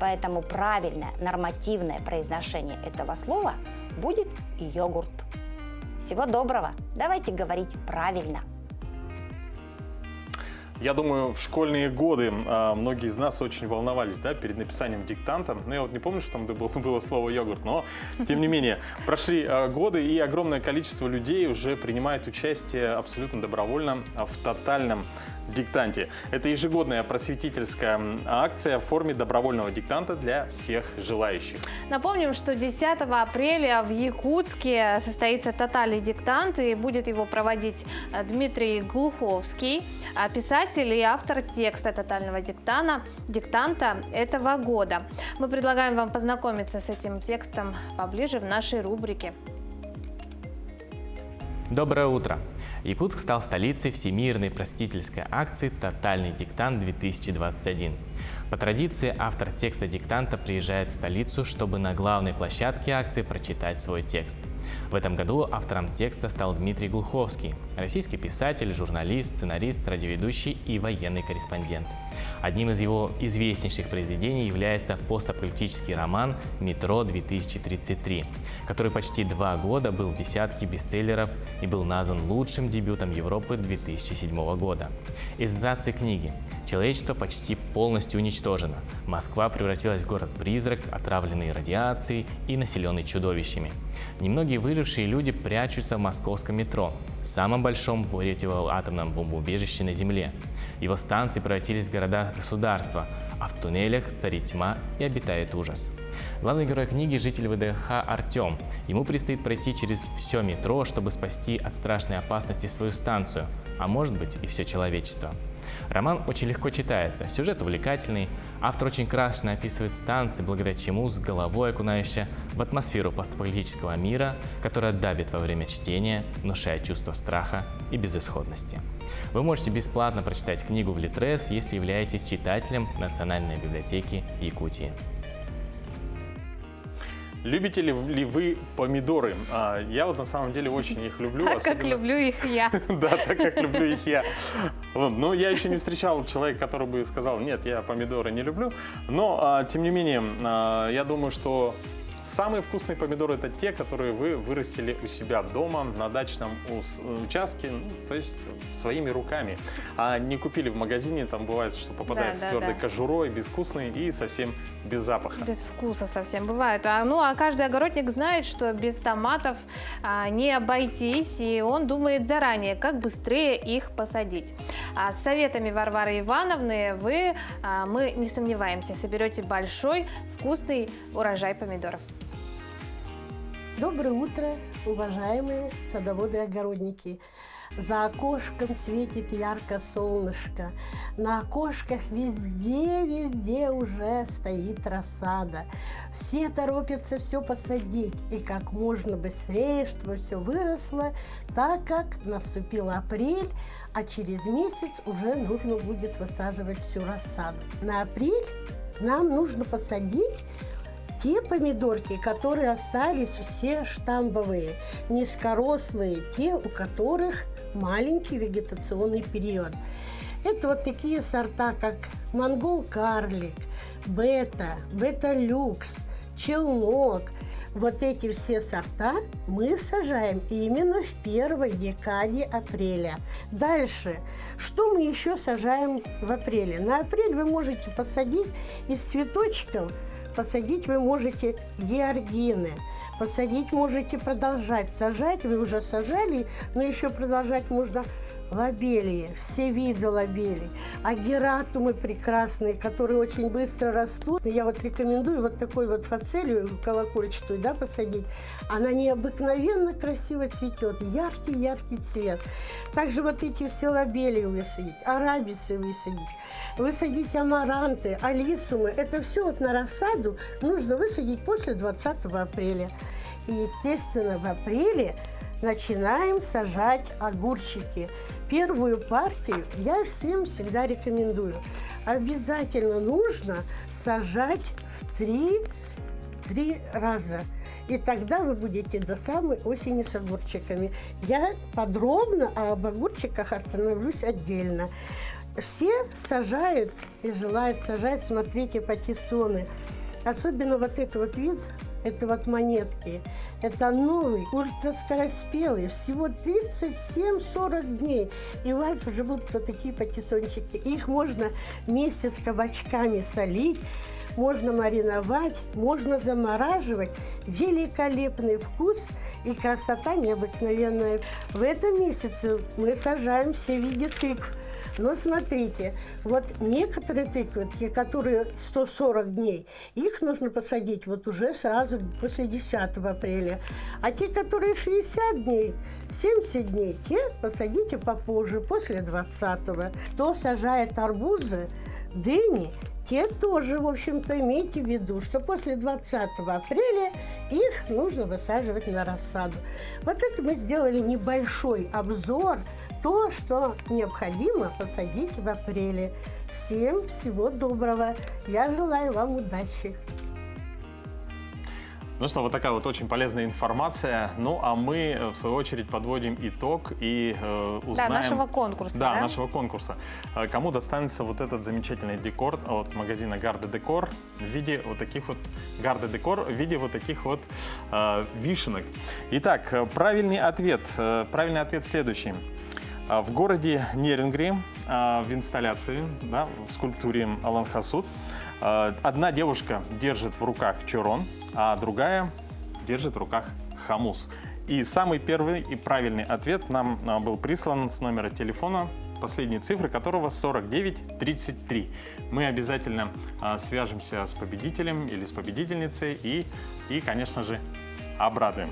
Поэтому правильное нормативное произношение этого слова будет «йогурт». Всего доброго! Давайте говорить правильно. Я думаю, в школьные годы многие из нас очень волновались, да, перед написанием диктанта. Ну, я вот не помню, что там было слово «йогурт», но, тем не менее, прошли годы, и огромное количество людей уже принимает участие абсолютно добровольно в тотальном диктанте. Это ежегодная просветительская акция в форме добровольного диктанта для всех желающих. Напомним, что 10 апреля в Якутске состоится тотальный диктант, и будет его проводить Дмитрий Глуховский, писатель и автор текста тотального диктанта этого года. Мы предлагаем вам познакомиться с этим текстом поближе в нашей рубрике. Доброе утро! Якутск стал столицей всемирной просветительской акции «Тотальный диктант-2021». По традиции, автор текста диктанта приезжает в столицу, чтобы на главной площадке акции прочитать свой текст. В этом году автором текста стал Дмитрий Глуховский, российский писатель, журналист, сценарист, радиоведущий и военный корреспондент. Одним из его известнейших произведений является постапокалиптический роман «Метро-2033», который почти 2 года был в десятке бестселлеров и был назван лучшим дебютом Европы 2007 года. Из нотации книги: человечество почти полностью уничтожено. Москва превратилась в город-призрак, отравленный радиацией и населенный чудовищами. Немногие выжившие люди прячутся в московском метро, самом большом противоатомном бомбоубежище на Земле. Его станции превратились в города-государства, а в туннелях царит тьма и обитает ужас. Главный герой книги – житель ВДНХ Артем. Ему предстоит пройти через все метро, чтобы спасти от страшной опасности свою станцию, а может быть и все человечество. Роман очень легко читается, сюжет увлекательный, автор очень красочно описывает станции, благодаря чему с головой окунаешься в атмосферу постапокалиптического мира, которая давит во время чтения, внушая чувство страха и безысходности. Вы можете бесплатно прочитать книгу в Литрес, если являетесь читателем Национальной библиотеки Якутии. Любите ли вы помидоры? Я вот на самом деле очень их люблю. Так, как люблю их я. Да, так как люблю их я. Но я еще не встречал человека, который бы сказал: нет, я помидоры не люблю. Но, тем не менее, я думаю, что самые вкусные помидоры – это те, которые вы вырастили у себя дома, на дачном участке, то есть своими руками. А не купили в магазине, там бывает, что попадает с твердой кожурой, безвкусный и совсем без запаха. Без вкуса совсем бывает. А каждый огородник знает, что без томатов не обойтись, и он думает заранее, как быстрее их посадить. С советами Варвары Ивановны мы не сомневаемся, соберете большой вкусный урожай помидоров. Доброе утро, уважаемые садоводы и огородники. За окошком светит ярко солнышко. На окошках везде уже стоит рассада. Все торопятся все посадить и как можно быстрее, чтобы все выросло, так как наступил апрель, а через месяц уже нужно будет высаживать всю рассаду. На апрель нам нужно посадить те помидорки, которые остались все штамбовые, низкорослые, те, у которых маленький вегетационный период. Это вот такие сорта, как монгол-карлик, бета-люкс, челнок. Вот эти все сорта мы сажаем именно в первой декаде апреля. Дальше, что мы еще сажаем в апреле? На апрель вы можете посадить из цветочков. Посадить вы можете георгины, посадить можете продолжать. Сажать вы уже сажали, но еще продолжать можно лобелии, все виды лобелий. Агератумы прекрасные, которые очень быстро растут. Я вот рекомендую вот такой вот фацелию колокольчатую, да, посадить. Она необыкновенно красиво цветет, яркий цвет. Также вот эти все лобелии высадить, арабисы высадить амаранты, алисумы. Это все вот на рассаду нужно высадить после 20 апреля. И, естественно, в апреле начинаем сажать огурчики. Первую партию я всем всегда рекомендую. Обязательно нужно сажать 3 раза. И тогда вы будете до самой осени с огурчиками. Я подробно об огурчиках остановлюсь отдельно. Все сажают и желают сажать, смотрите, патиссоны. Особенно вот этот вот вид, это вот монетки. Это новый, ультраскороспелый, всего 37-40 дней. И у вас уже будут вот такие патиссончики. Их можно вместе с кабачками солить, можно мариновать, можно замораживать. Великолепный вкус и красота необыкновенная. В этом месяце мы сажаем все виды тыкв. Но смотрите, вот некоторые тыквы, те, которые 140 дней, их нужно посадить вот уже сразу после 10 апреля. А те, которые 60 дней, 70 дней, те посадите попозже, после 20-го. Кто сажает арбузы, дыни, те тоже, в общем-то, имейте в виду, что после 20 апреля их нужно высаживать на рассаду. Вот это мы сделали небольшой обзор, то, что необходимо посадить в апреле. Всем всего доброго. Я желаю вам удачи. Ну что, вот такая вот очень полезная информация. Ну, а мы, в свою очередь, подводим итог и узнаем... Да, нашего конкурса. Да, нашего конкурса. Кому достанется вот этот замечательный декор от магазина Гарде Декор в виде вот таких вот... Гарде Декор в виде вот таких вот вишенок. Итак, правильный ответ следующий. В городе Нерюнгри в инсталляции, да, в скульптуре Алан Хасуд, одна девушка держит в руках чорон, а другая держит в руках хамус. И самый первый и правильный ответ нам был прислан с номера телефона, последние цифры которого 4933. Мы обязательно свяжемся с победителем или с победительницей и, конечно же, обрадуем.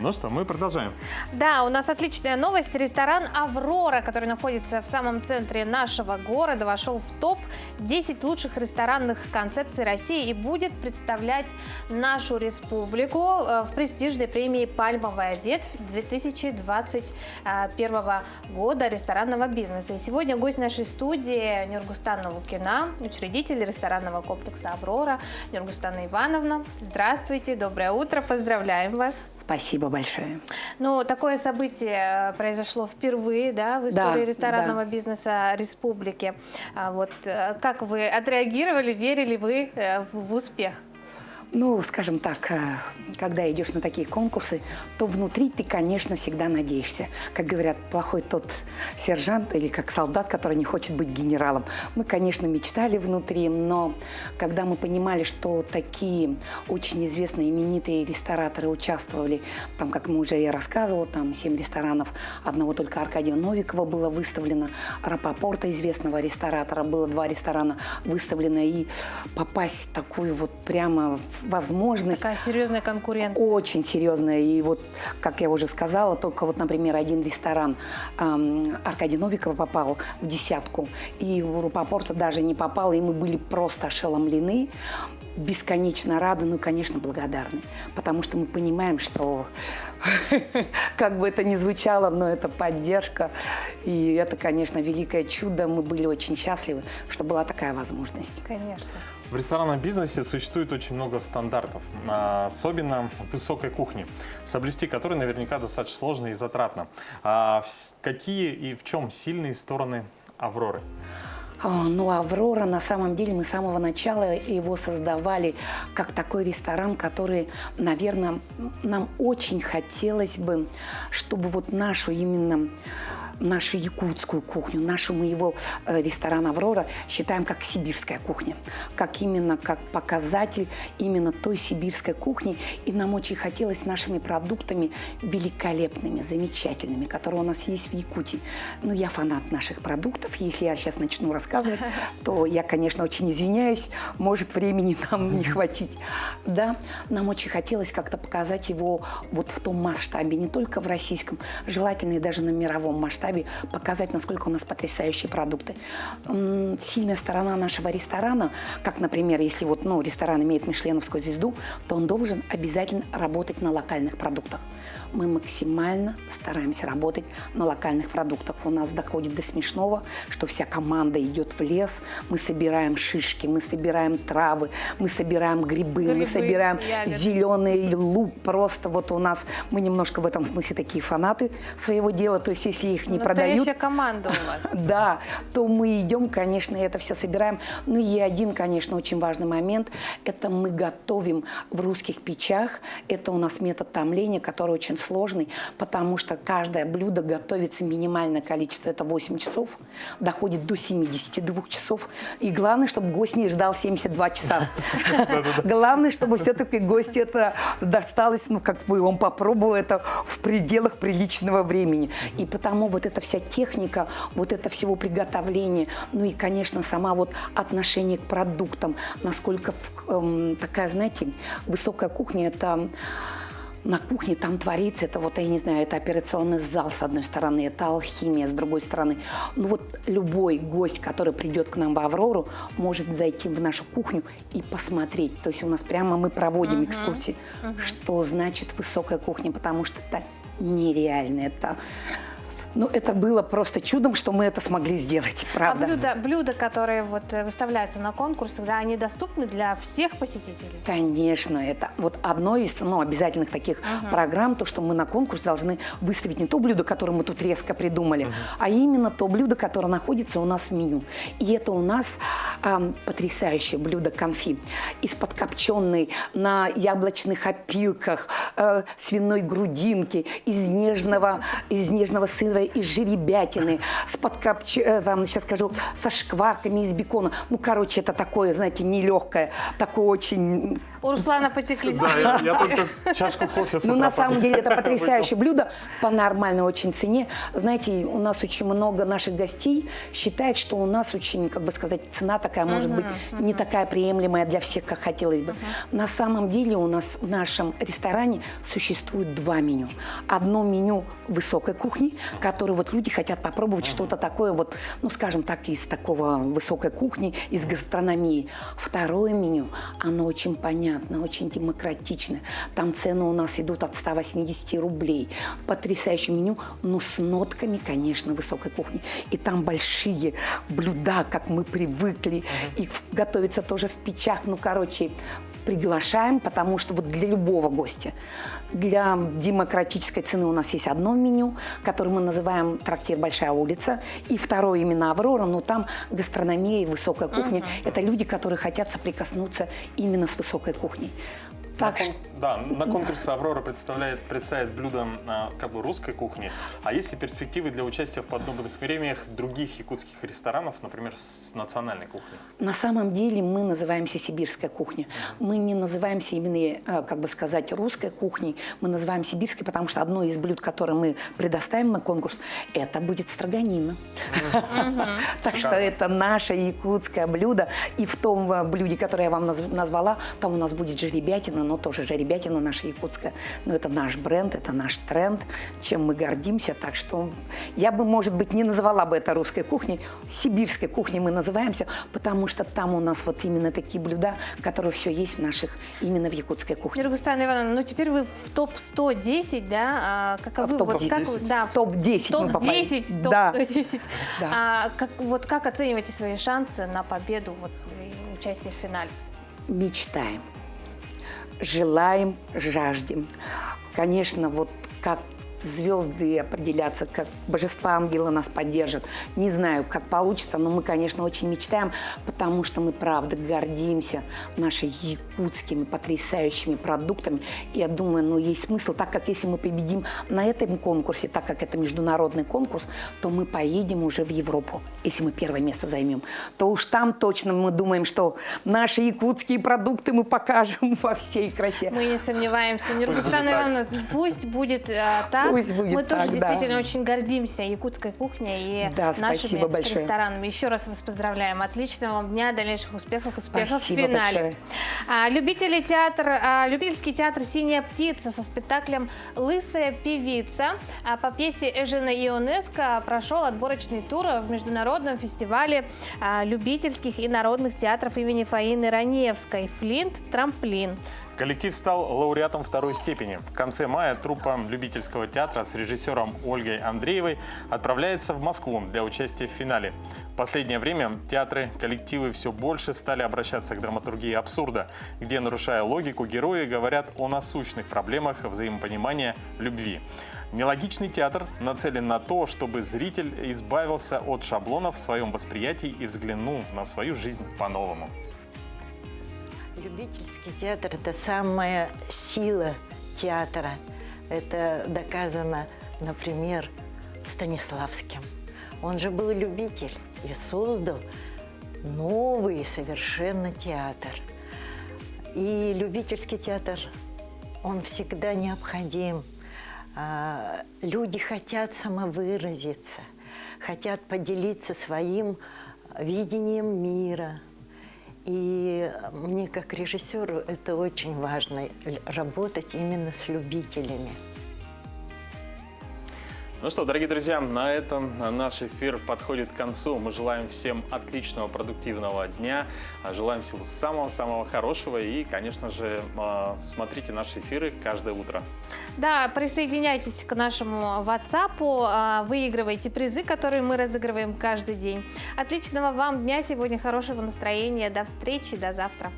Ну что, мы продолжаем. Да, у нас отличная новость. Ресторан «Аврора», который находится в самом центре нашего города, вошел в топ-10 лучших ресторанных концепций России и будет представлять нашу республику в престижной премии «Пальмовая ветвь» 2021 года ресторанного бизнеса. И сегодня гость нашей студии Нургустана Лукина, учредитель ресторанного комплекса «Аврора». Нургустана Ивановна, здравствуйте, доброе утро, поздравляем вас. Спасибо большое. Ну, такое событие произошло впервые, да, в истории ресторанного бизнеса республики. Вот как вы отреагировали, верили вы в успех? Ну, скажем так, когда идешь на такие конкурсы, то внутри ты, конечно, всегда надеешься. Как говорят, плохой тот сержант или как солдат, который не хочет быть генералом. Мы, конечно, мечтали внутри, но когда мы понимали, что такие очень известные, именитые рестораторы участвовали, там, как мы уже я рассказывала, там 7 ресторанов, одного только Аркадия Новикова было выставлено, Рапопорта, известного ресторатора, было 2 ресторана выставлено, и попасть в такую вот прямо возможность. Такая серьезная конкуренция. Очень серьезная. И вот, как я уже сказала, только вот, например, один ресторан Аркадия Новикова попал в 10, и у Рапопорта даже не попал, и мы были просто ошеломлены, бесконечно рады, ну и, конечно, благодарны. Потому что мы понимаем, что, как бы это ни звучало, но это поддержка. И это, конечно, великое чудо. Мы были очень счастливы, что была такая возможность. Конечно. В ресторанном бизнесе существует очень много стандартов, особенно в высокой кухне, соблюсти которые наверняка достаточно сложно и затратно. Какие и в чем сильные стороны «Авроры»? Ну, «Аврора», на самом деле, мы с самого начала его создавали как такой ресторан, который, наверное, нам очень хотелось бы, чтобы вот нашу якутскую кухню, мы его ресторан «Аврора» считаем как сибирская кухня, как показатель именно той сибирской кухни. И нам очень хотелось нашими продуктами великолепными, замечательными, которые у нас есть в Якутии. Ну, я фанат наших продуктов. Если я сейчас начну рассказывать, то я, конечно, очень извиняюсь, может, времени нам не хватить. Да, нам очень хотелось как-то показать его вот в том масштабе, не только в российском, желательно и даже на мировом масштабе, масштабе показать, насколько у нас потрясающие продукты. Сильная сторона нашего ресторана, как, например, если вот, ресторан имеет мишленовскую звезду, то он должен обязательно работать на локальных продуктах. Мы максимально стараемся работать на локальных продуктах. У нас доходит до смешного, что вся команда идет в лес, мы собираем шишки, мы собираем травы, мы собираем грибы, мы собираем зеленый лук. Просто вот у нас, мы немножко в этом смысле такие фанаты своего дела, то есть если их не продают... Настоящая команда у вас. Да, то мы идем, конечно, и это все собираем. Ну и один, конечно, очень важный момент, это мы готовим в русских печах. Это у нас метод томления, который очень сложный, потому что каждое блюдо готовится минимальное количество, это 8 часов, доходит до 72 часов. И главное, чтобы гость не ждал 72 часа. Главное, чтобы все-таки гостю это досталось, как бы он попробовал это в пределах приличного времени. И потому вот эта вся техника, вот это всего приготовления, ну и, конечно, сама вот отношение к продуктам, насколько такая, знаете, высокая кухня, это... На кухне там творится, это вот, я не знаю, это операционный зал с одной стороны, это алхимия с другой стороны. Ну вот любой гость, который придет к нам в «Аврору», может зайти в нашу кухню и посмотреть. То есть у нас прямо мы проводим экскурсии, что значит высокая кухня, потому что это нереально, это... Ну, это было просто чудом, что мы это смогли сделать, правда. А блюда, которые вот выставляются на конкурсах, да, они доступны для всех посетителей? Конечно, это вот одно из обязательных таких программ, то, что мы на конкурс должны выставить не то блюдо, которое мы тут резко придумали, а именно то блюдо, которое находится у нас в меню. И это у нас потрясающее блюдо конфи из-под копченой на яблочных опилках, свиной грудинки, из нежного сыра, из жеребятины, сейчас скажу, со шкварками из бекона. Ну, короче, это такое, знаете, нелегкое, такое очень... У Руслана потекли. Да, я только чашку кофе с утра. Ну, на самом деле, это потрясающее блюдо по нормальной очень цене. Знаете, у нас очень много наших гостей считает, что у нас очень, как бы сказать, цена такая, может быть, не такая приемлемая для всех, как хотелось бы. На самом деле у нас в нашем ресторане существует два меню. Одно меню высокой кухни, которое вот люди хотят попробовать что-то такое, вот, ну, скажем так, из такого высокой кухни, из гастрономии. Второе меню, оно очень понятно, очень демократично. Там цены у нас идут от 180 рублей. Потрясающее меню, но с нотками, конечно, высокой кухни. И там большие блюда, как мы привыкли. Их готовится тоже в печах. Ну, короче, приглашаем, потому что вот для любого гостя, для демократической цены у нас есть одно меню, которое мы называем «Трактир Большая улица», и второе именно «Аврора», но там гастрономия и высокая кухня. Это люди, которые хотят соприкоснуться именно с высокой кухней. На конкурсе «Аврора» представит блюдо как бы русской кухни. А есть ли перспективы для участия в подобных премиях других якутских ресторанов, например, с национальной кухней? На самом деле мы называемся сибирская кухня. Мы не называемся именно, как бы сказать, русской кухней. Мы называем сибирской, потому что одно из блюд, которое мы предоставим на конкурс, это будет строганина. Так что это наше якутское блюдо. И в том блюде, которое я вам назвала, там у нас будет жеребятина, но тоже жеребятина наша якутская. Но это наш бренд, это наш тренд, чем мы гордимся. Так что я бы, может быть, не назвала бы это русской кухней. Сибирской кухней мы называемся, потому что там у нас вот именно такие блюда, которые все есть в наших, именно в якутской кухне. Регустана Ивановна, ну теперь вы в топ-110, да? В топ-10 мы попали. Топ-110. Как оцениваете свои шансы на победу, участие в финале? Мечтаем. Желаем, жаждем. Конечно, вот как звезды определятся, как божества ангелы нас поддержат. Не знаю, как получится, но мы, конечно, очень мечтаем, потому что мы, правда, гордимся нашими якутскими потрясающими продуктами. И я думаю, есть смысл, так как если мы победим на этом конкурсе, так как это международный конкурс, то мы поедем уже в Европу. Если мы первое место займем, то уж там точно мы думаем, что наши якутские продукты мы покажем во всей красе. Мы не сомневаемся. Регустана Ивановна, пусть будет так. так. Пусть будет Мы так, тоже да. действительно очень гордимся якутской кухней и Да, нашими спасибо большое. ресторанами. Еще раз вас поздравляем. Отличного вам дня, дальнейших успехов в Спасибо финале. большое. Любительский театр «Синяя птица» со спектаклем «Лысая певица» по пьесе Эжена Ионеско прошел отборочный тур в международном фестивале любительских и народных театров имени Фаины Раневской «Флинт. Трамплин». Коллектив стал лауреатом второй степени. В конце мая труппа любительского театра с режиссером Ольгой Андреевой отправляется в Москву для участия в финале. В последнее время театры, коллективы все больше стали обращаться к драматургии абсурда, где, нарушая логику, герои говорят о насущных проблемах взаимопонимания, любви. Нелогичный театр нацелен на то, чтобы зритель избавился от шаблонов в своем восприятии и взглянул на свою жизнь по-новому. Любительский театр – это самая сила театра. Это доказано, например, Станиславским. Он же был любитель и создал новый совершенно театр. И любительский театр, он всегда необходим. Люди хотят самовыразиться, хотят поделиться своим видением мира. И мне, как режиссеру, это очень важно – работать именно с любителями. Ну что, дорогие друзья, на этом наш эфир подходит к концу. Мы желаем всем отличного, продуктивного дня. Желаем всего самого-самого хорошего. И, конечно же, смотрите наши эфиры каждое утро. Да, присоединяйтесь к нашему WhatsApp, выигрывайте призы, которые мы разыгрываем каждый день. Отличного вам дня сегодня, хорошего настроения. До встречи, до завтра.